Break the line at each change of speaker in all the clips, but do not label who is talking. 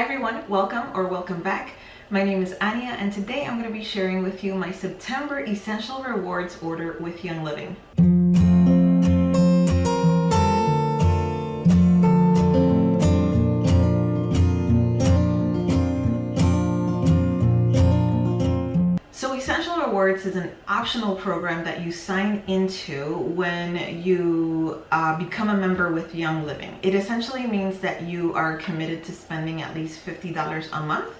Hi everyone, welcome or welcome back. My name is Anya and today I'm going to be sharing with you my September Essential Rewards order with Young Living. So Essential Rewards is an optional program that you sign into when you become a member with Young Living. It essentially means that you are committed to spending at least $50 a month,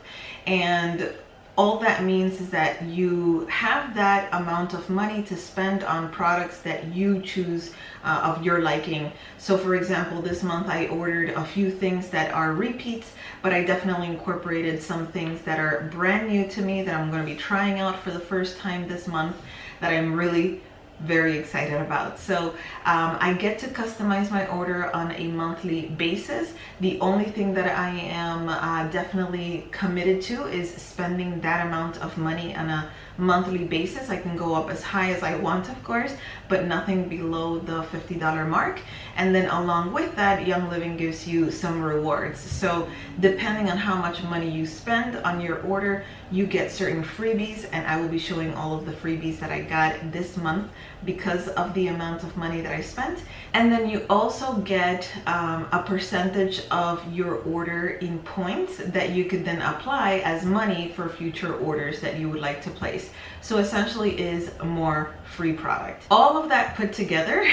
and all that means is that you have that amount of money to spend on products that you choose of your liking. So for example, this month I ordered a few things that are repeats, but I definitely incorporated some things that are brand new to me that I'm going to be trying out for the first time this month that I'm really very excited about. So I get to customize my order on a monthly basis. The only thing that I am definitely committed to is spending that amount of money on a monthly basis. I can go up as high as I want, of course, but nothing below the $50 mark. And then along with that, Young Living gives you some rewards. So depending on how much money you spend on your order, you get certain freebies, and I will be showing all of the freebies that I got this month because of the amount of money that I spent. And then you also get a percentage of your order in points that you could then apply as money for future orders that you would like to place. So essentially is more free product. All of that put together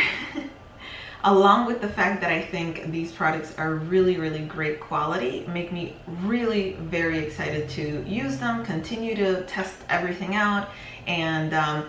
along with the fact that I think these products are really great quality, make me really very excited to use them, continue to test everything out, and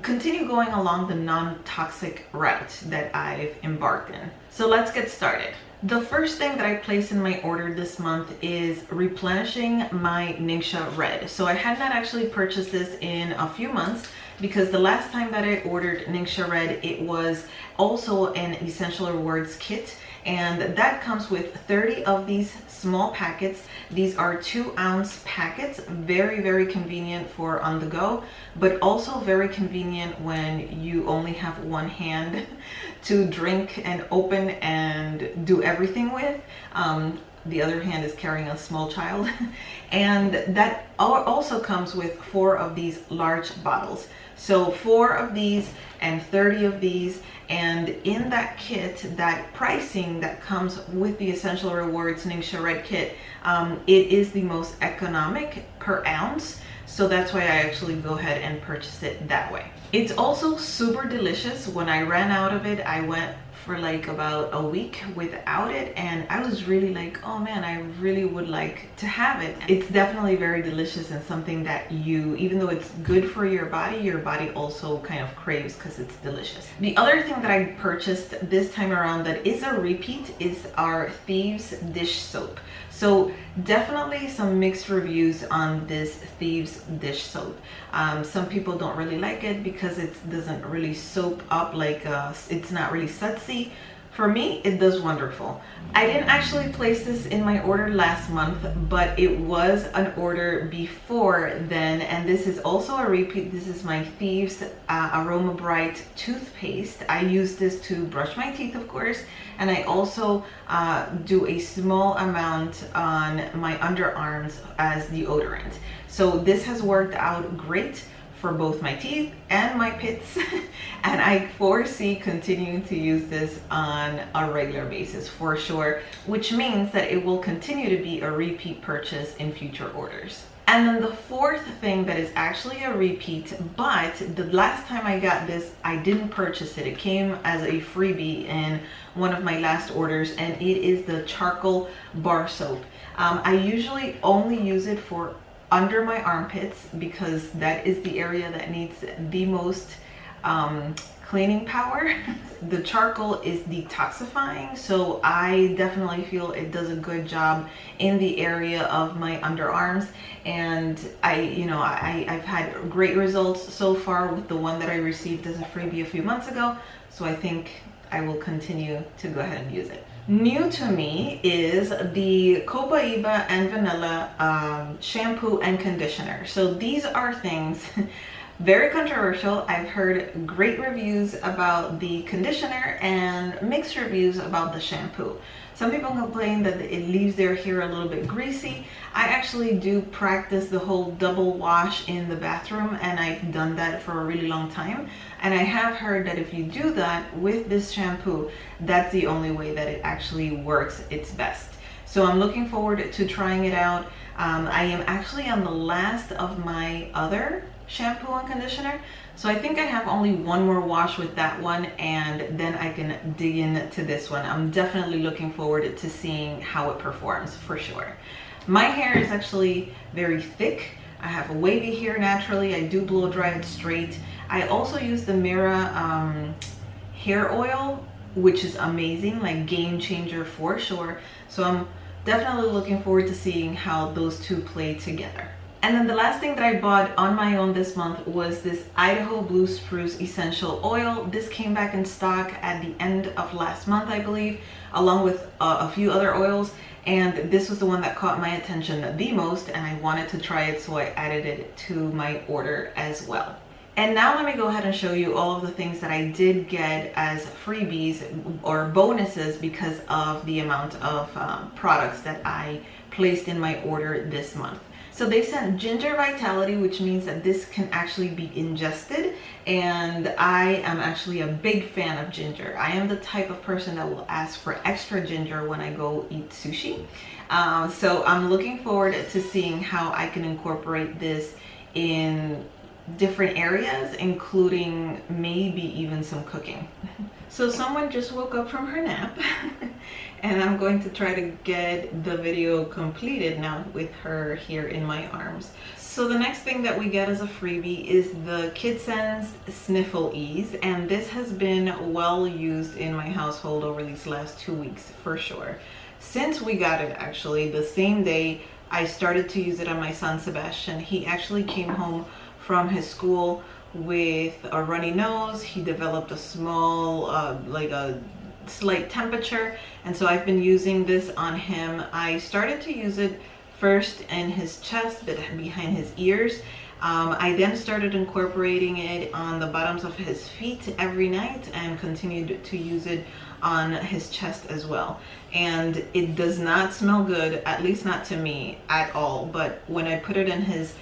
continue going along the non-toxic route that I've embarked in. So let's get started. The first thing that I placed in my order this month is replenishing my Ningxia Red. So I had not actually purchased this in a few months because the last time that I ordered Ningxia Red, it was also an Essential Rewards kit, and that comes with 30 of these small packets. These are 2-ounce packets, very convenient for on the go, but also very convenient when you only have one hand to drink and open and do everything with. The other hand is carrying a small child. And that also comes with 4 of these large bottles. So 4 of these and 30 of these, and in that kit, that pricing that comes with the Essential Rewards Ningxia Red kit, it is the most economic per ounce. So that's why I actually go ahead and purchase it that way. It's also super delicious. When I ran out of it, I went for like about a week without it, and I was really like, oh man, I really would like to have it. It's definitely very delicious and something that you, even though it's good for your body also kind of craves because it's delicious. The other thing that I purchased this time around that is a repeat is our Thieves dish soap. So definitely some mixed reviews on this Thieves dish soap. Some people don't really like it because it doesn't really soap up, like it's not really sudsy. For me, it does wonderful. I didn't actually place this in my order last month, but it was an order before then, and this is also a repeat. This is my Thieves Aroma Bright toothpaste. I use this to brush my teeth, of course, and I also do a small amount on my underarms as deodorant. So this has worked out great for both my teeth and my pits, and I foresee continuing to use this on a regular basis for sure, which means that it will continue to be a repeat purchase in future orders. And then the fourth thing that is actually a repeat, but the last time I got this, I didn't purchase it. It came as a freebie in one of my last orders, and it is the charcoal bar soap. I usually only use it for under my armpits because that is the area that needs the most cleaning power. The charcoal is detoxifying, so I definitely feel it does a good job in the area of my underarms, and I've had great results so far with the one that I received as a freebie a few months ago, so I think I will continue to go ahead and use it. New to me is the Copaiba and Vanilla shampoo and conditioner. So these are things very controversial. I've heard great reviews about the conditioner and mixed reviews about the shampoo. Some people complain that it leaves their hair a little bit greasy. I actually do practice the whole double wash in the bathroom, and I've done that for a really long time. And I have heard that if you do that with this shampoo, that's the only way that it actually works its best. So I'm looking forward to trying it out. I am actually on the last of my other shampoo and conditioner, so I think I have only one more wash with that one, and then I can dig into this one. I'm definitely looking forward to seeing how it performs for sure. My hair is actually very thick. I have a wavy hair naturally. I do blow dry it straight. I also use the Mira hair oil, which is amazing, like game changer for sure. So I'm definitely looking forward to seeing how those two play together. And then the last thing that I bought on my own this month was this Idaho Blue Spruce Essential Oil. This came back in stock at the end of last month, I believe, along with a few other oils. And this was the one that caught my attention the most, and I wanted to try it, so I added it to my order as well. And now let me go ahead and show you all of the things that I did get as freebies or bonuses because of the amount of products that I placed in my order this month. So they sent Ginger Vitality, which means that this can actually be ingested, and I am actually a big fan of ginger. I am the type of person that will ask for extra ginger when I go eat sushi. So I'm looking forward to seeing how I can incorporate this in different areas, including maybe even some cooking. So someone just woke up from her nap and I'm going to try to get the video completed now with her here in my arms. So the next thing that we get as a freebie is the KidSense Sniffle Yes, and this has been well used in my household over these last 2 weeks for sure. Since we got it, actually the same day I started to use it on my son Sebastian. He actually came home from his school with a runny nose. He developed a small like a slight temperature, and so I've been using this on him. I started to use it first in his chest, but behind his ears. I then started incorporating it on the bottoms of his feet every night and continued to use it on his chest as well. And it does not smell good, at least not to me at all, but when I put it in his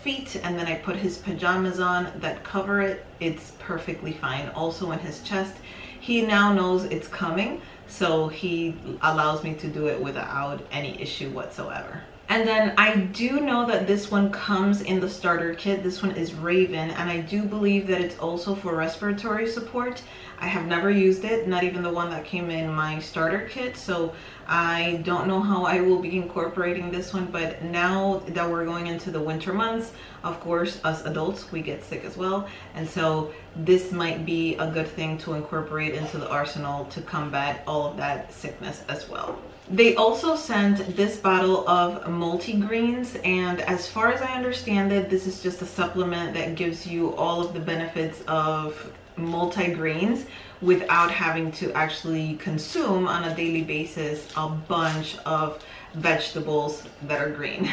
feet and then I put his pajamas on that cover it, it's perfectly fine. Also in his chest, he now knows it's coming, so he allows me to do it without any issue whatsoever. And then I do know that this one comes in the starter kit. This one is Raven, and I do believe that it's also for respiratory support. I have never used it, not even the one that came in my starter kit, so I don't know how I will be incorporating this one. But now that we're going into the winter months, of course, us adults, we get sick as well, and so this might be a good thing to incorporate into the arsenal to combat all of that sickness as well. They also sent this bottle of multi-greens, and as far as I understand it, this is just a supplement that gives you all of the benefits of multi-greens without having to actually consume on a daily basis a bunch of vegetables that are green.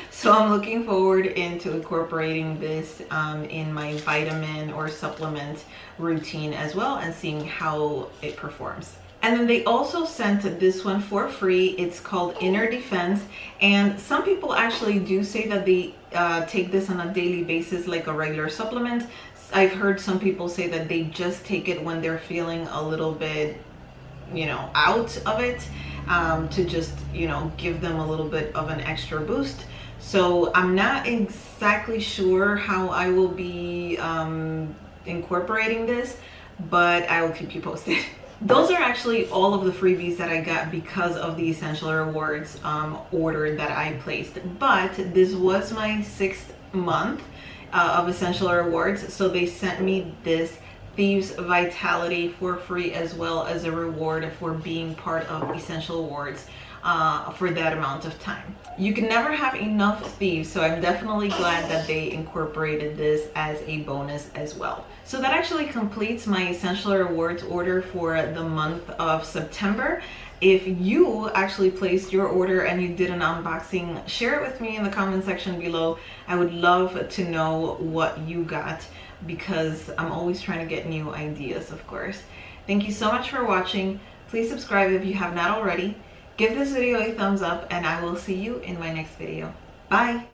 So I'm looking forward into incorporating this in my vitamin or supplement routine as well, and seeing how it performs. And then they also sent this one for free. It's called Inner Defense, and some people actually do say that they take this on a daily basis like a regular supplement. I've heard some people say that they just take it when they're feeling a little bit, you know, out of it, to just, you know, give them a little bit of an extra boost. So I'm not exactly sure how I will be incorporating this, but I will keep you posted. Those are actually all of the freebies that I got because of the Essential Rewards order that I placed. But this was my 6th month of Essential Rewards, so they sent me this Thieves Vitality for free, as well as a reward for being part of Essential Rewards for that amount of time. You can never have enough thieves, so I'm definitely glad that they incorporated this as a bonus as well. So that actually completes my Essential Rewards order for the month of September. If you actually placed your order and you did an unboxing, share it with me in the comment section below. I would love to know what you got, because I'm always trying to get new ideas, of course. Thank you so much for watching. Please subscribe if you have not already. Give this video a thumbs up, and I will see you in my next video. Bye!